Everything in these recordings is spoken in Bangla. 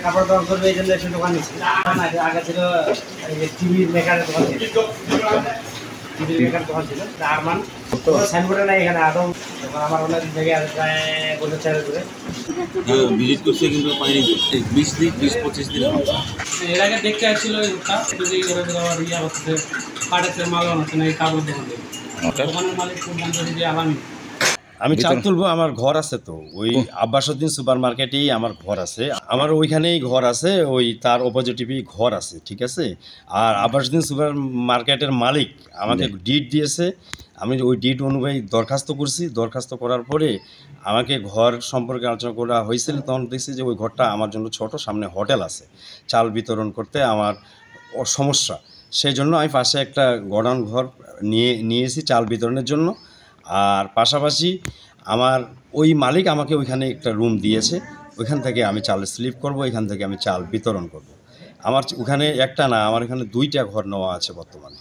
কাপড় দোকান করবে এই জন্য এসে দোকান নিচ্ছে। আগে ছিল টিভি মেকারের দোকান ছিল, টিভি মেকার দোকান ছিল আরমান। তো সাইনবোর্ডে নাই এখানে আদৌ আমার অনেক জায়গায় প্রায় বছর 4 ধরে ভিজিট করছে কিন্তু পাইনি। 20 দিন 20-25 দিন এর আগে দেখতে আসছিল ইয়া হচ্ছে পাটাতে মাল বানাচ্ছে না এই কাপড় দোকানে। দোকানের মালিক খুব জানতো যে আলামি। আমি চাল তুলবো, আমার ঘর আছে তো ওই আব্বাসউদ্দিন সুপার মার্কেটেই আমার ঘর আছে, আমার ওইখানেই ঘর আছে, ওই তার অপোজিটিভই ঘর আছে, ঠিক আছে। আর আব্বাসউদ্দিন সুপার মার্কেটের মালিক আমাকে ডিড দিয়েছে, আমি ওই ডিড অনুযায়ী দরখাস্ত করছি। দরখাস্ত করার পরে আমাকে ঘর সম্পর্কে আলোচনা করা হয়েছিল, তখন দেখছি যে ওই ঘরটা আমার জন্য ছোট, সামনে হোটেল আছে, চাল বিতরণ করতে আমার সমস্যা, সেই জন্য আমি পাশে একটা গোডাউন ঘর নিয়েছি চাল বিতরণের জন্য। আর পাশাপাশি আমার ওই মালিক আমাকে ওইখানে একটা রুম দিয়েছে, ওইখান থেকে আমি চাল স্লিপ করব, ওইখান থেকে আমি চাল বিতরণ করব। আমার ওখানে একটা না, আমার এখানে 2টা ঘর নেওয়া আছে বর্তমানে।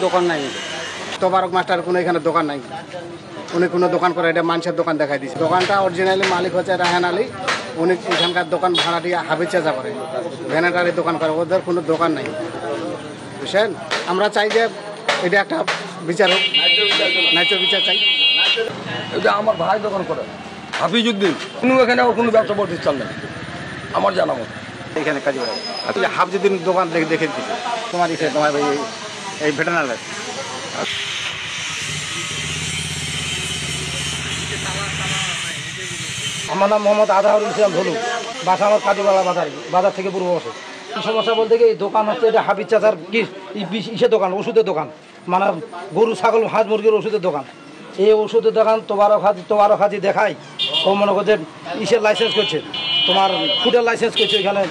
দোকান নাই, তোবারক মাস্টার কোনো এখানে দোকান নাই, উনি কোনো দোকান করে এটা মানুষের দোকান দেখাই দিচ্ছে। দোকানটা অরিজিনালি মালিক হচ্ছে রায়হান আলী, উনি এখানকার দোকান ভাড়া দিয়ে হাবিজ চাচা করে, ভ্যানেটারি দোকান করে, ওদের কোনো দোকান নাই, বুঝছেন। আমরা চাই যে এটা একটা বিচার হোক, ন্যায্য বিচার চাই। এটা আমার ভাই দোকান করে হাফিজউদ্দিন, কোনো এখানে কোনো ব্যবসা প্রতিষ্ঠান নেই আমার জানা মতো এখানে কাজে হাফিজউদ্দিন দোকান দেখে দিচ্ছে তোমার ইসে, তোমার এই ভেটেনারি। আমার নাম মোহাম্মদ আজহারুল ইসলাম ধলু, বাসা আমার কাজীবালা বাজার থেকে পূর্ব বসে। কী সমস্যা বলতে কি, এই দোকান হচ্ছে এটা হাফিজ চাচার কি ইসের দোকান, ওষুধের দোকান, মানে গরু ছাগল হাঁস মুরগির ওষুধের দোকান। এই ওষুধের দোকান তোবারক হাজি দেখাই ও মনে করছে ইসের লাইসেন্স করছে, তোমার ফুডের লাইসেন্স করছে, ওইখানে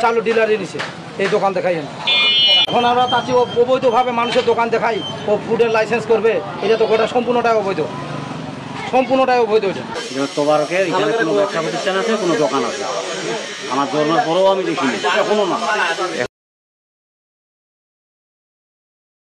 চালু ডিলারই নিছে এই দোকান দেখাই। এখন আমরা চাচ্ছি ও অবৈধভাবে মানুষের দোকান দেখাই, ও ফুডের লাইসেন্স করবে, এটা তো গোটা সম্পূর্ণটাই অবৈধ, সম্পূর্ণটাই অবৈধ। এটা তোবারকের এখানে কোনো ব্যবসা প্রতিষ্ঠান আছে, কোনো দোকান আছে, আমার জন্মের পরেও আমি দেখিনি, এখনো না।